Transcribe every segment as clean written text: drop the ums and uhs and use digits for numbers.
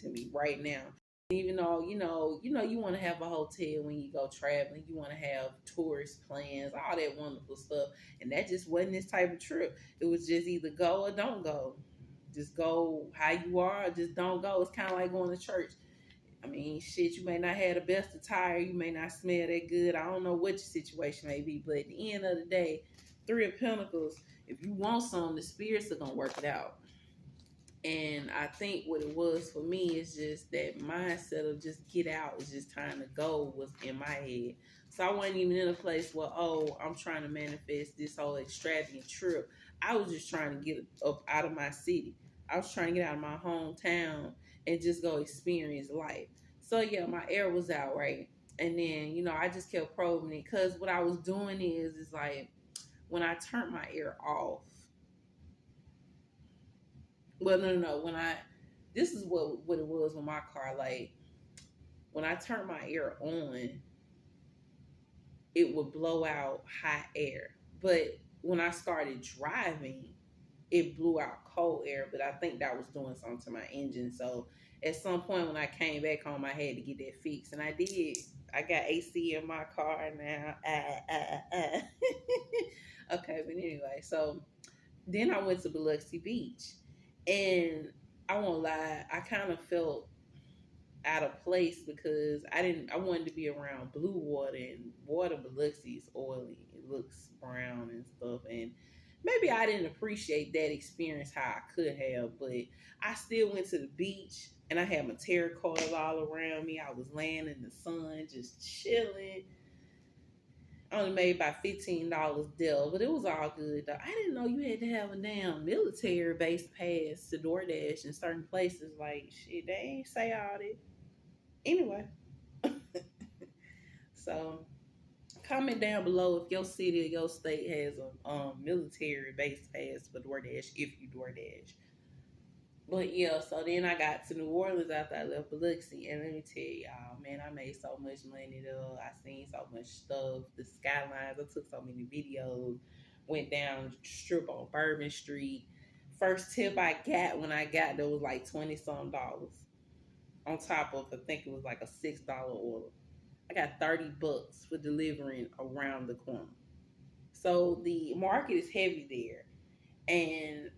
to me right now. Even though, you want to have a hotel when you go traveling, you want to have tourist plans, all that wonderful stuff. And that just wasn't this type of trip. It was just either go or don't go. Just go how you are, or just don't go. It's kind of like going to church. I mean, shit, you may not have the best attire, you may not smell that good. I don't know what your situation may be, but at the end of the day, Three of Pentacles, if you want something, the spirits are going to work it out. And I think what it was for me is just that mindset of just get out, it's just time to go was in my head. So I wasn't even in a place where, oh, I'm trying to manifest this whole extravagant trip. I was just trying to get up out of my city. I was trying to get out of my hometown and just go experience life. So yeah, my air was out, right? And then, I just kept probing it, because what I was doing is like, when I turned my air off, well, no, this is what it was with my car. Like, when I turned my air on, it would blow out hot air. But when I started driving, it blew out cold air. But I think that was doing something to my engine. So at some point when I came back home, I had to get that fixed. And I did. I got AC in my car now. Okay, but anyway, so then I went to Biloxi Beach. And I won't lie, I kind of felt out of place because I wanted to be around blue water, and water Biloxi is oily. It looks brown and stuff. And maybe I didn't appreciate that experience how I could have, but I still went to the beach and I had my tarot cards all around me. I was laying in the sun, just chilling. I only made about $15 there, but it was all good though. I didn't know you had to have a damn military-based pass to DoorDash in certain places. Like, shit, they ain't say all that. Anyway. So, comment down below if your city or your state has a military-based pass for DoorDash, if you DoorDash. But yeah, so then I got to New Orleans after I left Biloxi, and let me tell y'all, man, I made so much money there. I seen so much stuff, the skylines. I took so many videos. Went down the strip on Bourbon Street. First tip I got when I got there was like $20-something. On top of, I think it was like a $6 order. I got $30 for delivering around the corner. So the market is heavy there, and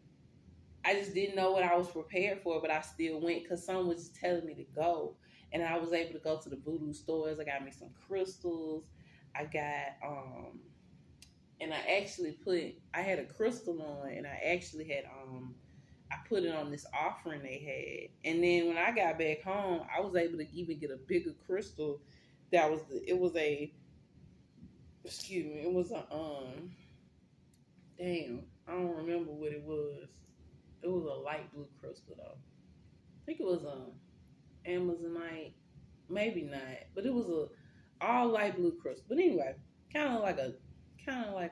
I just didn't know what I was prepared for, but I still went because someone was just telling me to go. And I was able to go to the voodoo stores. I got me some crystals. I got, and I had a crystal on, and I actually had, I put it on this offering they had. And then when I got back home, I was able to even get a bigger crystal. It was a damn, I don't remember what it was. It was a light blue crystal though. I think it was Amazonite, maybe not, but it was a all light blue crystal. But anyway, kind of like a, I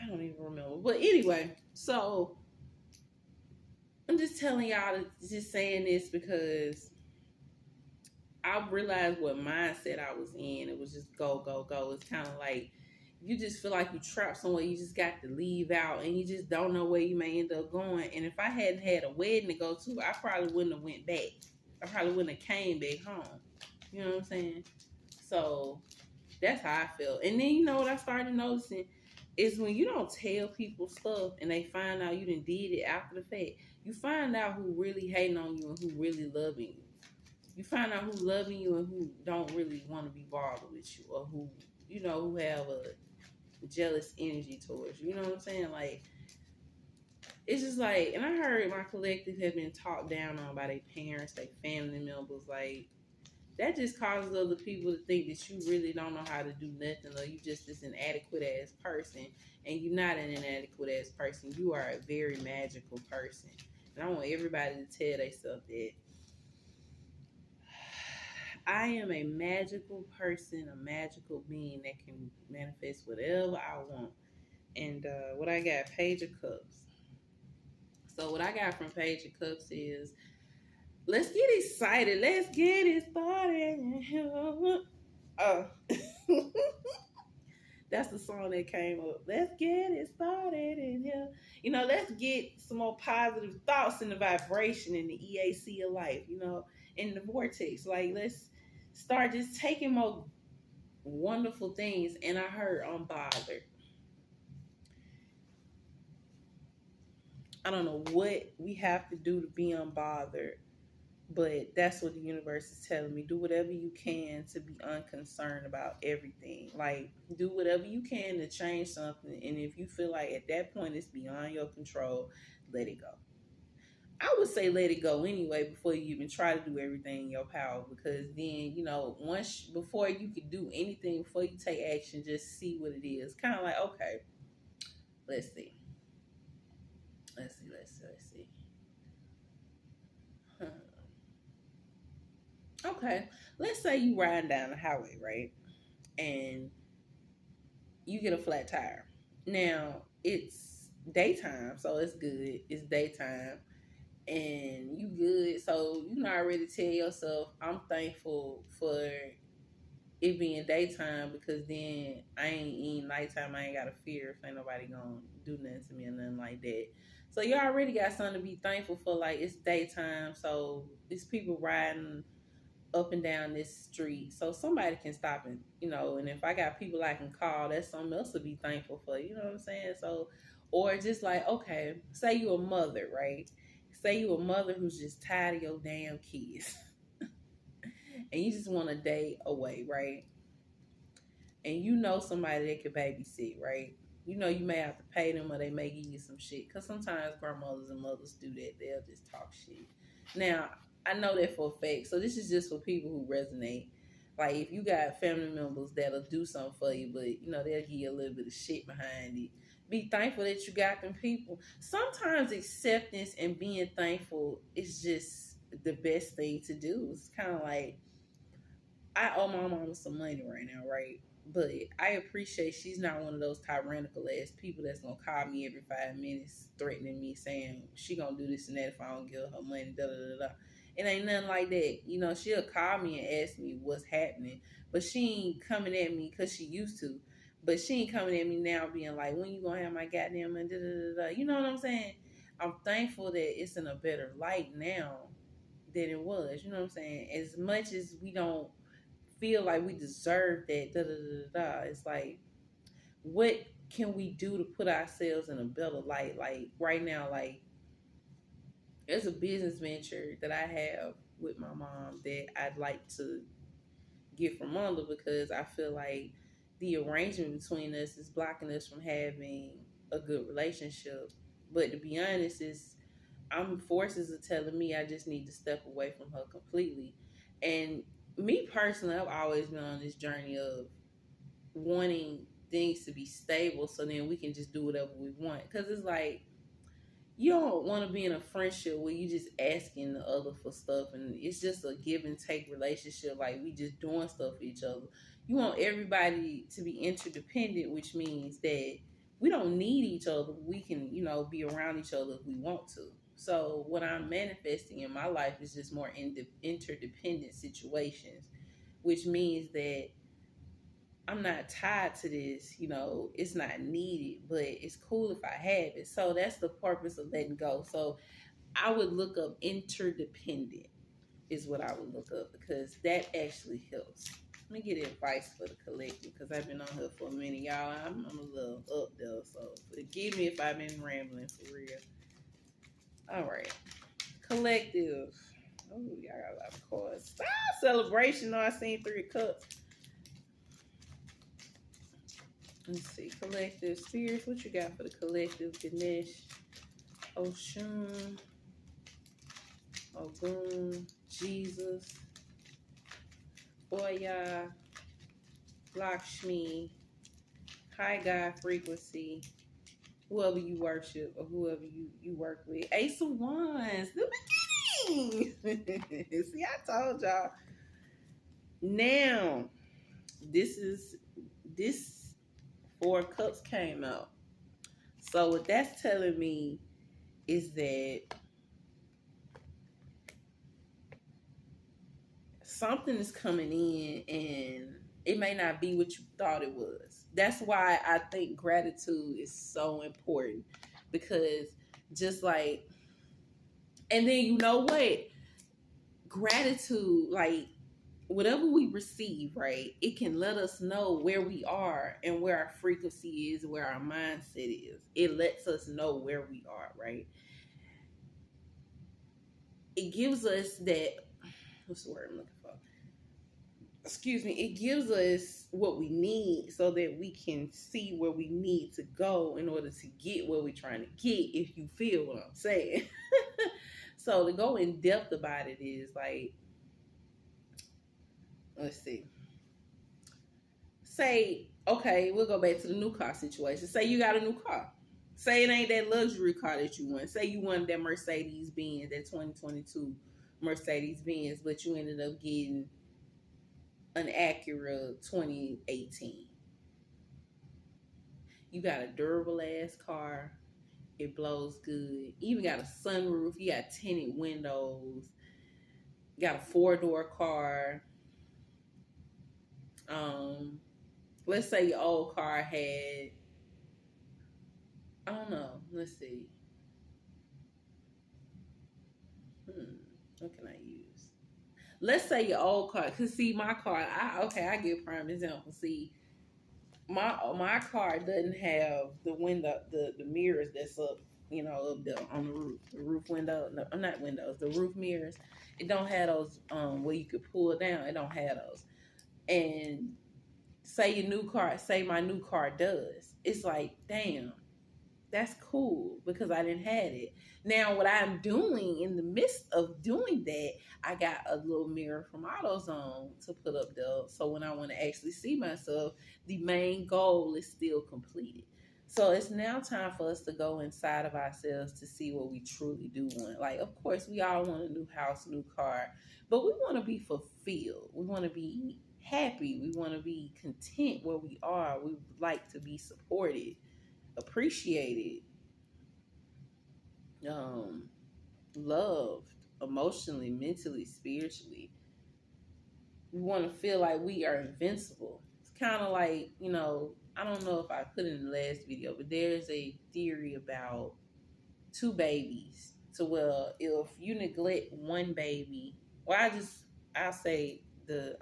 don't even remember. But anyway, so I'm just telling y'all, just saying this because I realized what mindset I was in. It was just go, go, go. It's kind of like, you just feel like you trapped somewhere. You just got to leave out, and you just don't know where you may end up going. And if I hadn't had a wedding to go to, I probably wouldn't have went back. I probably wouldn't have came back home. You know what I'm saying? So that's how I felt. And then, what I started noticing is when you don't tell people stuff and they find out you done did it after the fact, you find out who really hating on you and who really loving you. You find out who loving you and who don't really want to be bothered with you, or who, who have a jealous energy towards you. You know what I'm saying? Like, it's just like, and I heard my collective have been talked down on by their parents, their family members. Like, that just causes other people to think that you really don't know how to do nothing, or you just this inadequate ass person. And you're not an inadequate ass person. You are a very magical person. And I want everybody to tell themselves that I am a magical person, a magical being that can manifest whatever I want. And what I got, Page of Cups. So what I got from Page of Cups is, let's get excited. Let's get it started. That's the song that came up. Let's get it started in here. Let's get some more positive thoughts in the vibration in the EAC of life, in the vortex. Like, let's start just taking more wonderful things. And I heard unbothered. I don't know what we have to do to be unbothered, but that's what the universe is telling me. Do whatever you can to be unconcerned about everything. Like, do whatever you can to change something. And if you feel like at that point it's beyond your control, let it go. I would say let it go anyway before you even try to do everything in your power. Because then, before you can do anything, before you take action, just see what it is. Kind of like, okay, let's see. Let's see. Okay, let's say you riding down the highway, right? And you get a flat tire. Now, it's daytime, so it's good. It's daytime, and you good. So you can already tell yourself, I'm thankful for it being daytime, because then I ain't eating nighttime. I ain't got to fear if ain't nobody gonna do nothing to me or nothing like that. So you already got something to be thankful for. Like, it's daytime, so it's people riding up and down this street, so somebody can stop and if I got people I can call, that's something else to be thankful for. You know what I'm saying? So, or just like, okay, say you a mother, right? Say you a mother who's just tired of your damn kids and you just want a day away, right? And somebody that could babysit, right? You may have to pay them, or they may give you some shit, because sometimes grandmothers and mothers do that. They'll just talk shit. Now, I know that for a fact. So this is just for people who resonate. Like, if you got family members that'll do something for you, but they'll give you a little bit of shit behind it, be thankful that you got them people. Sometimes acceptance and being thankful is just the best thing to do. It's kind of like, I owe my mama some money right now, right? But I appreciate she's not one of those tyrannical ass people that's gonna call me every 5 minutes threatening me, saying she gonna do this and that if I don't give her money, da da da da. It ain't nothing like that. She'll call me and ask me what's happening, but she ain't coming at me, because she used to. But she ain't coming at me now being like, when you gonna have my goddamn money, da da da da. You know what I'm saying? I'm thankful that it's in a better light now than it was. You know what I'm saying? As much as we don't feel like we deserve that, da da da da, it's like, what can we do to put ourselves in a better light? Like, right now, like, there's a business venture that I have with my mom that I'd like to get from under, because I feel like the arrangement between us is blocking us from having a good relationship. But to be honest, forces are telling me I just need to step away from her completely. And me personally, I've always been on this journey of wanting things to be stable, so then we can just do whatever we want. Because it's like, you don't want to be in a friendship where you just asking the other for stuff and it's just a give and take relationship, like we just doing stuff for each other. You want everybody to be interdependent, which means that we don't need each other. We can, be around each other if we want to. So what I'm manifesting in my life is just more interdependent situations, which means that I'm not tied to this, it's not needed, but it's cool if I have it. So that's the purpose of letting go. So I would look up interdependent is what I would look up, because that actually helps. Let me get advice for the collective, because I've been on here for a minute, y'all. I'm a little up there, so forgive me if I've been rambling for real. All right. Collective. Oh, y'all got a lot of cards. Celebration. I seen 3 of Cups. Let's see. Collective. Spirits, what you got for the collective? Ganesh, Oshun, Ogun, Jesus, Oya, Lakshmi, High God Frequency, whoever you worship or whoever you work with. Ace of Wands, the beginning. See, I told y'all. Now, this 4 Cups came out. So what that's telling me is that something is coming in and it may not be what you thought it was. That's why I think gratitude is so important, because just like, and then you know what? Gratitude, like whatever we receive, right? It can let us know where we are and where our frequency is, where our mindset is. It lets us know where we are, right? It gives us that, what's the word I'm looking for? Excuse me. It gives us what we need so that we can see where we need to go in order to get where we're trying to get, if you feel what I'm saying. So to go in depth about it is like, let's see. Say, okay, we'll go back to the new car situation. Say you got a new car. Say it ain't that luxury car that you want. Say you wanted that Mercedes Benz, that 2022 Mercedes Benz, but you ended up getting an Acura 2018. You got a durable ass car. It blows good. You even got a sunroof. You got tinted windows. You got a 4-door car. Let's say your old car had, I don't know. Let's see. What can I use? Let's say your old car. Cause see, my car. I give prime example. See, my car doesn't have the window, the mirrors that's up, up there on the roof window. No, not windows. The roof mirrors. It don't have those where you could pull it down. It don't have those. And say my new car does. It's like, damn. That's cool because I didn't have it. Now, what I'm doing in the midst of doing that, I got a little mirror from AutoZone to put up there. So when I want to actually see myself, the main goal is still completed. So it's now time for us to go inside of ourselves to see what we truly do want. Like, of course, we all want a new house, new car, but we want to be fulfilled. We want to be happy. We want to be content where we are. We would like to be supported, appreciated, loved, emotionally, mentally, spiritually. We want to feel like we are invincible. It's kind of like, I don't know if I put it in the last video, but there's a theory about two babies. So, well, if you neglect one baby, well, I'll say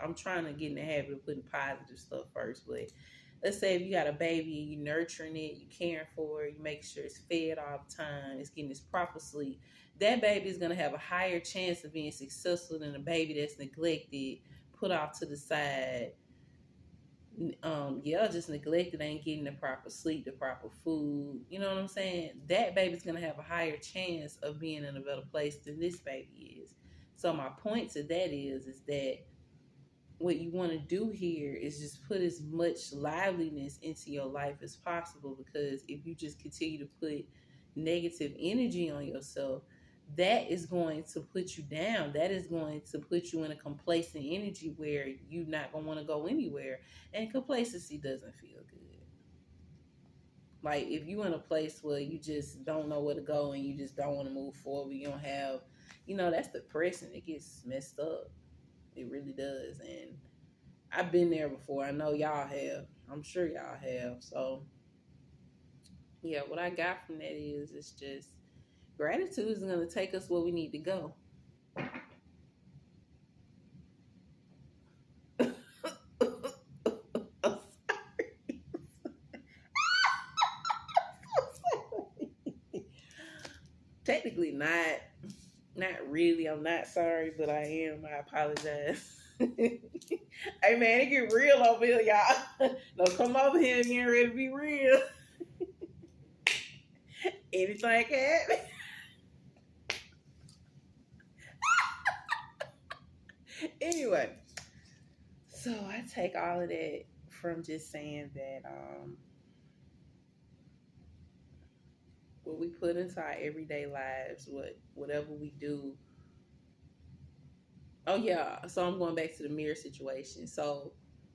I'm trying to get in the habit of putting positive stuff first, but let's say if you got a baby and you're nurturing it, you're caring for it, you make sure it's fed all the time, it's getting its proper sleep, that baby is going to have a higher chance of being successful than a baby that's neglected, put off to the side. Just neglected, ain't getting the proper sleep, the proper food. You know what I'm saying? That baby's going to have a higher chance of being in a better place than this baby is. So my point to that is that what you want to do here is just put as much liveliness into your life as possible, because if you just continue to put negative energy on yourself, that is going to put you down. That is going to put you in a complacent energy where you're not going to want to go anywhere. And complacency doesn't feel good. Like if you're in a place where you just don't know where to go and you just don't want to move forward, you don't have, that's depressing. It gets messed up. It really does. And I've been there before. I know y'all have. I'm sure y'all have. So, yeah, what I got from that is it's just gratitude is going to take us where we need to go. I'm sorry. Technically not really. I'm not sorry, but I am. I apologize. Hey man, it get real over here, y'all. Don't come over here and get ready to be real. Anything can happen. Anyway, so I take all of that from just saying that what we put into our everyday lives, whatever we do. Oh yeah, so I'm going back to the mirror situation. So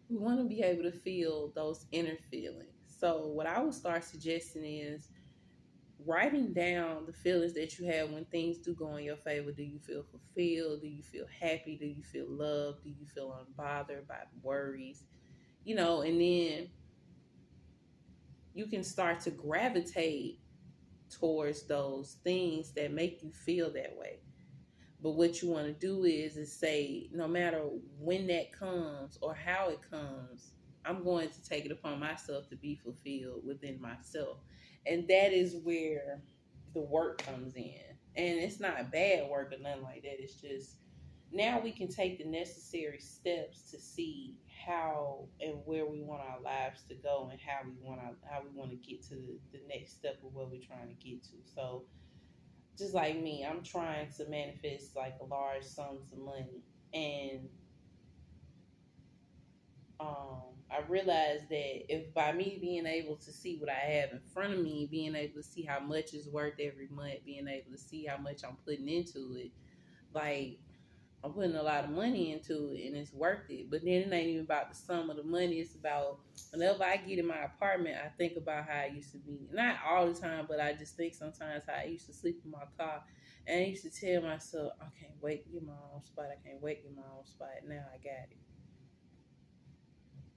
we want to be able to feel those inner feelings. So what I would start suggesting is writing down the feelings that you have when things do go in your favor. Do you feel fulfilled? Do you feel happy? Do you feel loved? Do you feel unbothered by worries? you know, and then you can start to gravitate towards those things that make you feel that way. But what you want to do is say, no matter when that comes or how it comes, I'm going to take it upon myself to be fulfilled within myself. And that is where the work comes in. And it's not bad work or nothing like that. It's just now we can take the necessary steps to see how and where we want our lives to go, and how we want to get to the next step of what we're trying to get to. So just like me, I'm trying to manifest like large sums of money. And I realized that if by me being able to see what I have in front of me, being able to see how much is worth every month, being able to see how much I'm putting into it, like I'm putting a lot of money into it and it's worth it. But then it ain't even about the sum of the money. It's about whenever I get in my apartment, I think about how I used to be. Not all the time, but I just think sometimes how I used to sleep in my car. And I used to tell myself, I can't wait to get my own spot. I can't wait to get my own spot. Now I got it.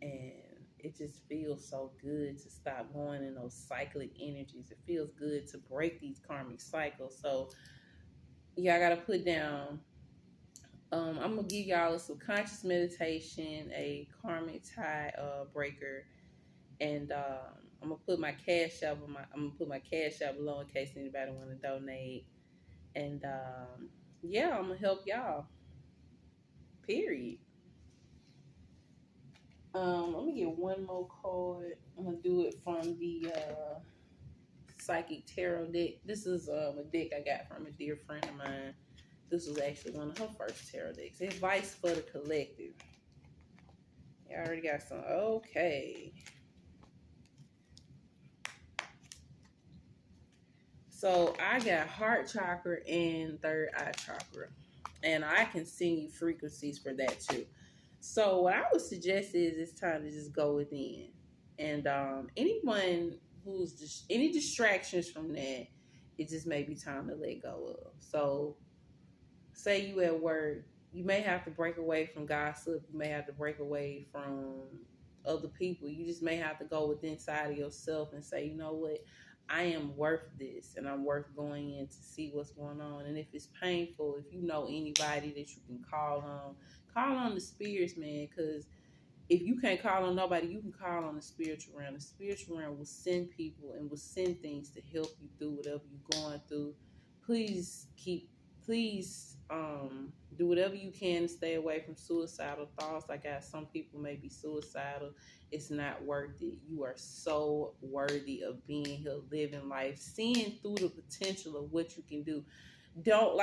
And it just feels so good to stop going in those cyclic energies. It feels good to break these karmic cycles. So, yeah, I got to put down. I'm gonna give y'all a subconscious meditation, a karmic tie breaker, and I'm gonna put my cash app on I'm gonna put my cash app below in case anybody want to donate. And yeah, I'm gonna help y'all. Period. Let me get one more card. I'm gonna do it from the Psychic Tarot deck. This is a deck I got from a dear friend of mine. This was actually one of her first tarot decks. Advice for the collective. I already got some. Okay. So I got heart chakra and third eye chakra. And I can send you frequencies for that too. So what I would suggest is it's time to just go within. And anyone who's just any distractions from that, it just may be time to let go of. So say you at work, you may have to break away from gossip. You may have to break away from other people. You just may have to go within inside of yourself and say, you know what? I am worth this, and I'm worth going in to see what's going on. And if it's painful, if you know anybody that you can call on the spirits, man, because if you can't call on nobody, you can call on the spiritual realm. The spiritual realm will send people and will send things to help you through whatever you're going through. Please do whatever you can to stay away from suicidal thoughts. I got some people may be suicidal. It's not worth it. You are so worthy of being here, living life, seeing through the potential of what you can do. Don't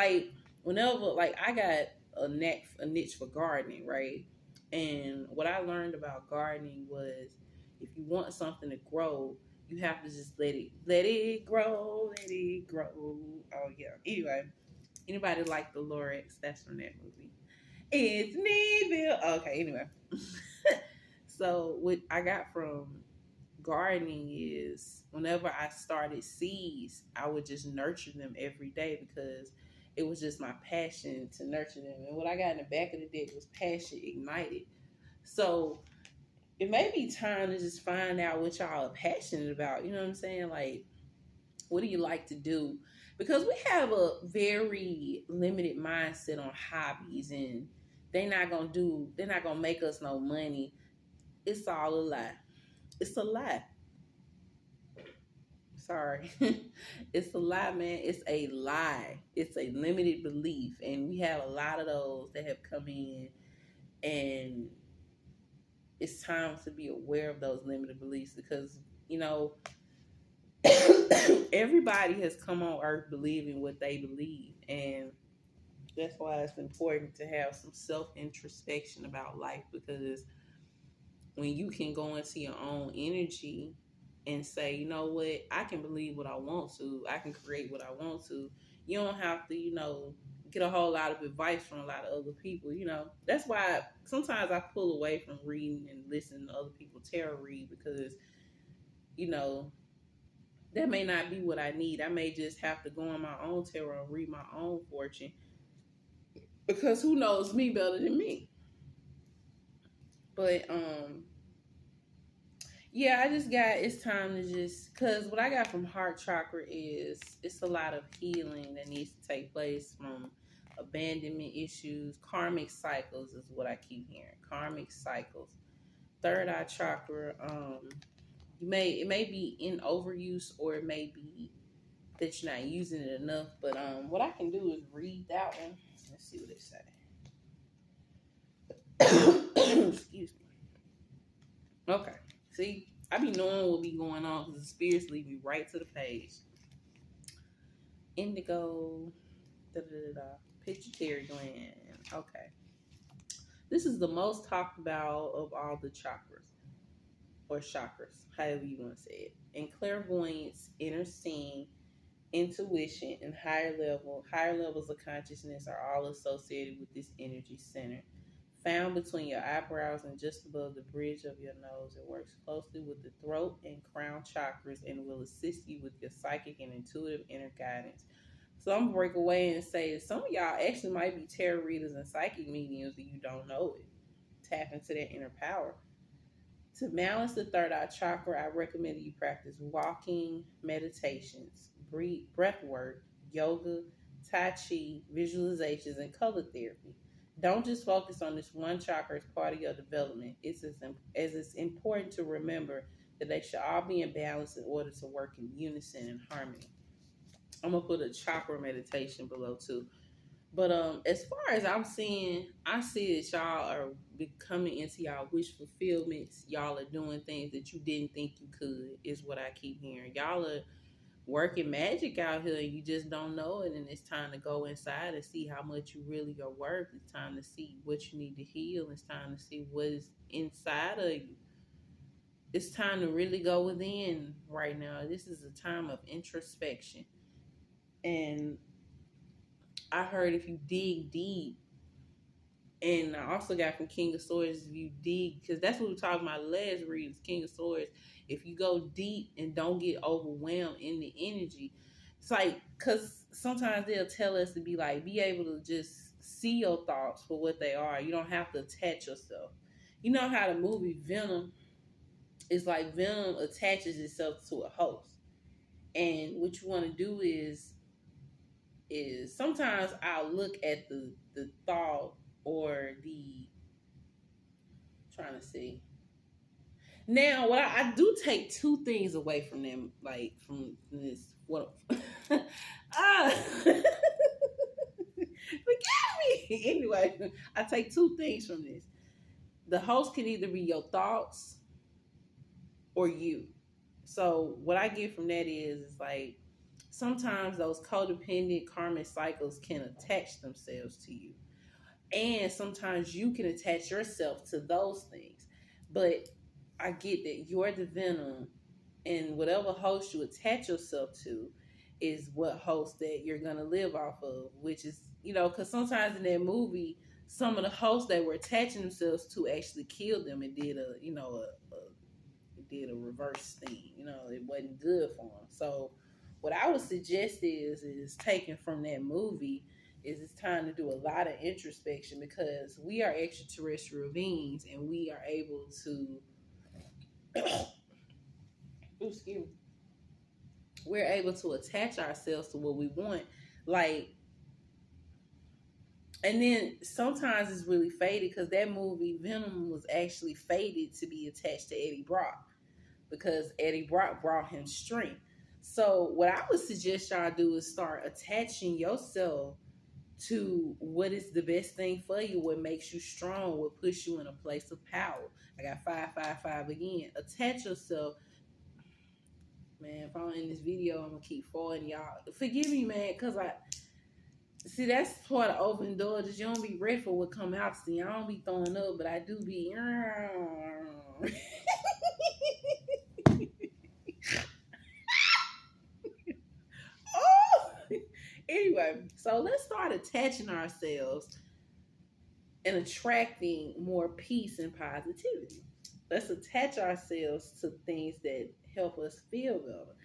whenever I got a niche for gardening, right? And what I learned about gardening was if you want something to grow, you have to just let it grow, let it grow. Oh yeah. Anyway, anybody like the Lorex? That's from that movie. It's Neville. Okay, anyway. So what I got from gardening is whenever I started seeds, I would just nurture them every day because it was just my passion to nurture them. And what I got in the back of the deck was passion ignited. So it may be time to just find out what y'all are passionate about. You know what I'm saying? Like, what do you like to do? Because we have a very limited mindset on hobbies, and they're not gonna make us no money. It's all a lie. It's a lie. Sorry. It's a lie, man. It's a lie. It's a limited belief. And we have a lot of those that have come in, and it's time to be aware of those limited beliefs because, everybody has come on earth believing what they believe. And that's why it's important to have some self-introspection about life, because when you can go into your own energy and say, you know what, I can believe what I want to, I can create what I want to. You don't have to, get a whole lot of advice from a lot of other people. That's why sometimes I pull away from reading and listening to other people tarot read, because, that may not be what I need. I may just have to go on my own tarot and read my own fortune, because who knows me better than me? But Yeah, I just got, it's time to just, because what I got from heart chakra is it's a lot of healing that needs to take place from abandonment issues. Karmic cycles is what I keep hearing. Karmic cycles. Third eye chakra, it may be in overuse, or it may be that you're not using it enough. But what I can do is read that one. Let's see what they say. Excuse me. Okay. See, I be knowing what be going on because the spirits lead me right to the page. Indigo, pituitary gland. Okay. This is the most talked about of all the chakras, or chakras, however you want to say it. And clairvoyance, inner seeing, intuition, and higher levels of consciousness are all associated with this energy center. Found between your eyebrows and just above the bridge of your nose, it works closely with the throat and crown chakras and will assist you with your psychic and intuitive inner guidance. So I'm gonna break away and say that some of y'all actually might be tarot readers and psychic mediums and you don't know it. Tap into that inner power. To balance the third eye chakra, I recommend that you practice walking, meditations, breath work, yoga, tai chi, visualizations, and color therapy. Don't just focus on this one chakra as part of your development. It's important to remember that they should all be in balance in order to work in unison and harmony. I'm gonna put a chakra meditation below too. But as far as I'm seeing, I see that y'all are becoming into y'all wish fulfillments. Y'all are doing things that you didn't think you could, is what I keep hearing. Y'all are working magic out here and you just don't know it, and it's time to go inside and see how much you really are worth. It's time to see what you need to heal. It's time to see what is inside of you. It's time to really go within right now. This is a time of introspection. And I heard if you dig deep, and I also got from King of Swords, if you dig, because that's what we were talking about last read, King of Swords. If you go deep and don't get overwhelmed in the energy, it's like, because sometimes they'll tell us to be like, be able to just see your thoughts for what they are. You don't have to attach yourself. You know how the movie Venom is like, Venom attaches itself to a host. And what you want to do is sometimes I'll look at the thought or the, trying to see. Now, what I do take two things away from them, like from this. What? Forgive me. Anyway, I take two things from this. The host can either be your thoughts or you. So what I get from that is like, sometimes those codependent karmic cycles can attach themselves to you. And sometimes you can attach yourself to those things. But I get that you're the venom, and whatever host you attach yourself to is what host that you're going to live off of, which is, because sometimes in that movie, some of the hosts that were attaching themselves to actually killed them and did a reverse thing. It wasn't good for them. So what I would suggest is taken from that movie is it's time to do a lot of introspection, because we are extraterrestrial beings and we are able to excuse me, we're able to attach ourselves to what we want. Like, and then sometimes it's really faded, because that movie Venom was actually faded to be attached to Eddie Brock, because Eddie Brock brought him strength. So what I would suggest y'all do is start attaching yourself to what is the best thing for you, what makes you strong, what puts you in a place of power. I got 555 again. Attach yourself. Man, if I'm in this video, I'm gonna keep forwarding y'all. Forgive me, man, because see, that's part of open doors. You don't be ready for what come out. See, I don't be throwing up, but I do be. Oh! Anyway, so let's start attaching ourselves and attracting more peace and positivity. Let's attach ourselves to things that help us feel better.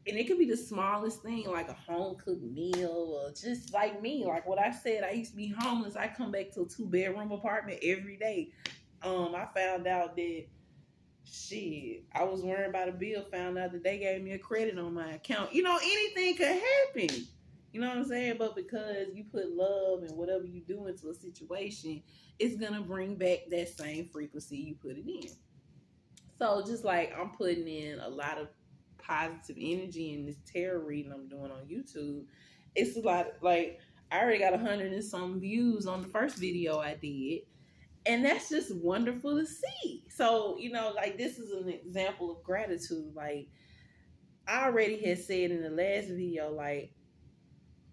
And it could be the smallest thing, like a home cooked meal, or just like me. Like what I said, I used to be homeless. I come back to a 2-bedroom apartment every day. I found out that Shit, I was worried about a bill, found out that they gave me a credit on my account. You know, anything could happen. You know what I'm saying? But because you put love and whatever you do into a situation, it's gonna bring back that same frequency you put it in. So just like I'm putting in a lot of positive energy in this tarot reading I'm doing on YouTube, it's a lot like I already got 100 and some views on the first video I did. And that's just wonderful to see. So, you know, like this is an example of gratitude. Like I already had said in the last video, like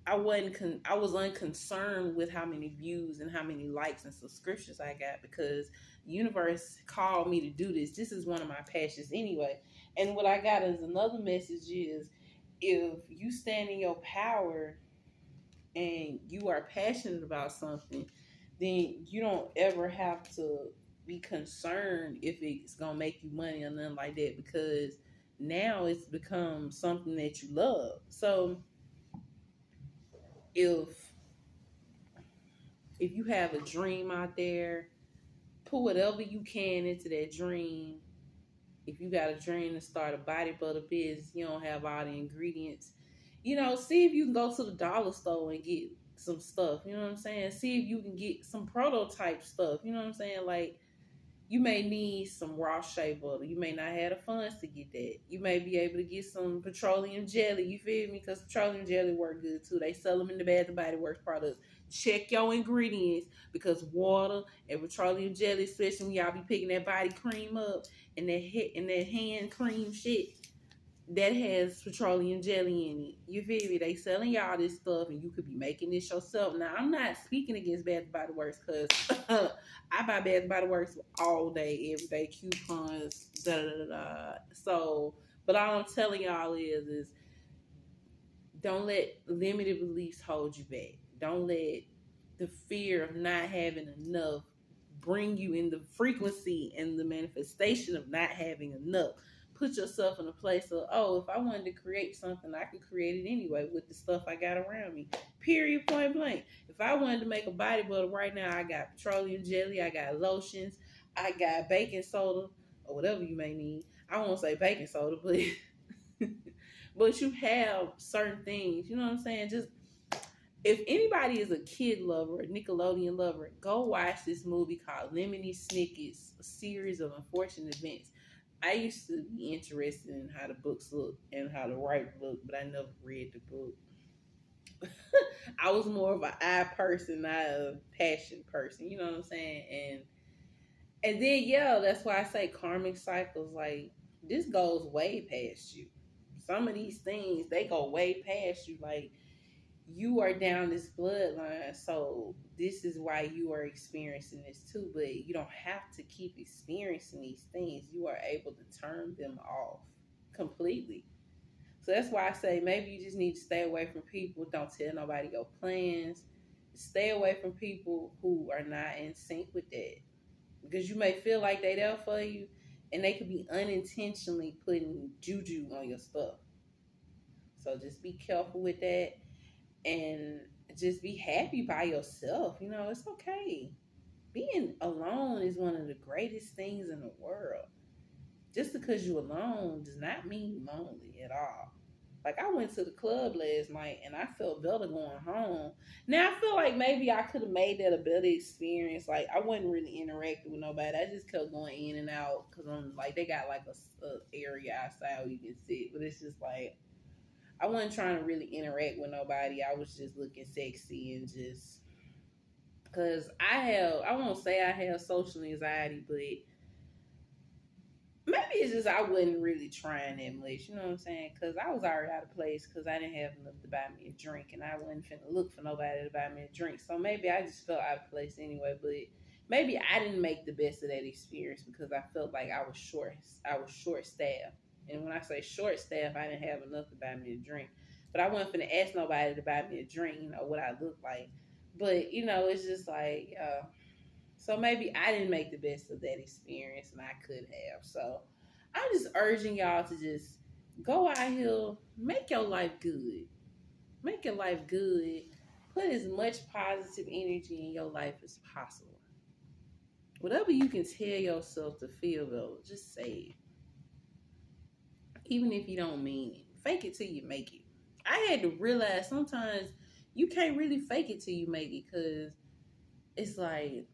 I was unconcerned with how many views and how many likes and subscriptions I got because the universe called me to do this. This is one of my passions anyway. And what I got as another message is if you stand in your power and you are passionate about something, then you don't ever have to be concerned if it's gonna make you money or nothing like that because now it's become something that you love. So if you have a dream out there, put whatever you can into that dream. If you got a dream to start a body butter business, you don't have all the ingredients. You know, see if you can go to the dollar store and get some stuff. You know what I'm saying? See if you can get some prototype stuff. You know what I'm saying? Like, you may need some raw shea butter. You may not have the funds to get that. You may be able to get some petroleum jelly. You feel me? Because petroleum jelly work good too. They sell them in the Bath and Body Works products. Check your ingredients because water and petroleum jelly, especially when y'all be picking that body cream up and that hand cream shit, that has petroleum jelly in it. You feel me? They selling y'all this stuff and you could be making this yourself. Now, I'm not speaking against Bath and Body Works because I buy Bath and Body Works all day, every day, coupons, da-da-da-da. So, but all I'm telling y'all is don't let limited beliefs hold you back. Don't let the fear of not having enough bring you in the frequency and the manifestation of not having enough. Put yourself in a place of, oh, if I wanted to create something, I could create it anyway with the stuff I got around me. Period, point blank. If I wanted to make a body butter right now, I got petroleum jelly, I got lotions, I got baking soda, or whatever you may need. I won't say baking soda, but but you have certain things, you know what I'm saying? Just if anybody is a kid lover, a Nickelodeon lover, go watch this movie called Lemony Snicket's A Series of Unfortunate Events. I used to be interested in how the books look and how to write the book, but I never read the book. I was more of an eye person, not a passion person. You know what I'm saying? And then yeah, that's why I say karmic cycles. Like this goes way past you. Some of these things they go way past you. Like you are down this bloodline, so this is why you are experiencing this too. But you don't have to keep experiencing these things. You are able to turn them off completely. So that's why I say maybe you just need to stay away from people. Don't tell nobody your plans. Stay away from people who are not in sync with that. Because you may feel like they there for you, and they could be unintentionally putting juju on your stuff. So just be careful with that. And just be happy by yourself. You know, it's okay. Being alone is one of the greatest things in the world. Just because you're alone does not mean lonely at all. Like, I went to the club last night and I felt better going home. Now, I feel like maybe I could have made that a better experience. Like, I wasn't really interacting with nobody. I just kept going in and out because I'm like, they got like a area outside where you can sit. But it's just like, I wasn't trying to really interact with nobody. I was just looking sexy and just because I won't say I have social anxiety, but maybe it's just I wasn't really trying that much. You know what I'm saying? Because I was already out of place because I didn't have enough to buy me a drink and I wasn't finna look for nobody to buy me a drink. So maybe I just felt out of place anyway, but maybe I didn't make the best of that experience because I felt like I was short staffed. And when I say short staff, I didn't have enough to buy me a drink. But I wasn't finna ask nobody to buy me a drink, you know, what I look like. But, you know, it's just like, so maybe I didn't make the best of that experience and I could have. So I'm just urging y'all to just go out here, make your life good. Make your life good. Put as much positive energy in your life as possible. Whatever you can tell yourself to feel, though, just say it. Even if you don't mean it. Fake it till you make it. I had to realize sometimes you can't really fake it till you make it, because it's like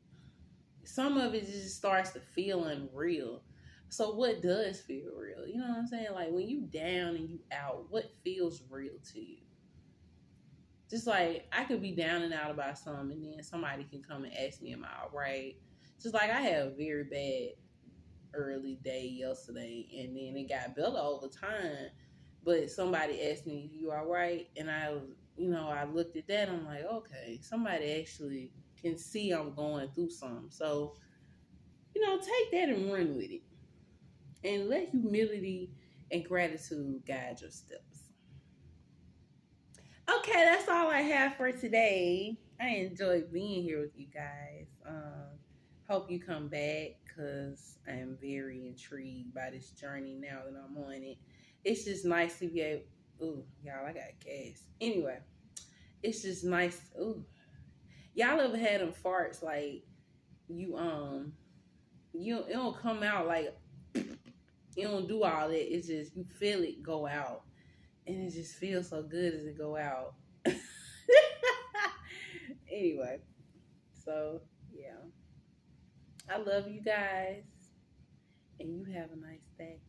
some of it just starts to feel unreal. So what does feel real? You know what I'm saying? Like when you down and you out, what feels real to you? Just like I could be down and out about something, and then somebody can come and ask me, am I all right? Just like I had a very bad early day yesterday, and then it got better over time. But somebody asked me, you all right? And I was, I looked at that, I'm like, okay, somebody actually can see I'm going through something. So, take that and run with it. And let humility and gratitude guide your steps. Okay, that's all I have for today. I enjoyed being here with you guys. Hope you come back, because I am very intrigued by this journey now that I'm on it. It's just nice to be able. Ooh, y'all, I got gas. Anyway, it's just nice. Ooh, y'all ever had them farts like you it don't come out like you don't do all that. It's just you feel it go out, and it just feels so good as it go out. Anyway, so yeah, I love you guys, and you have a nice day.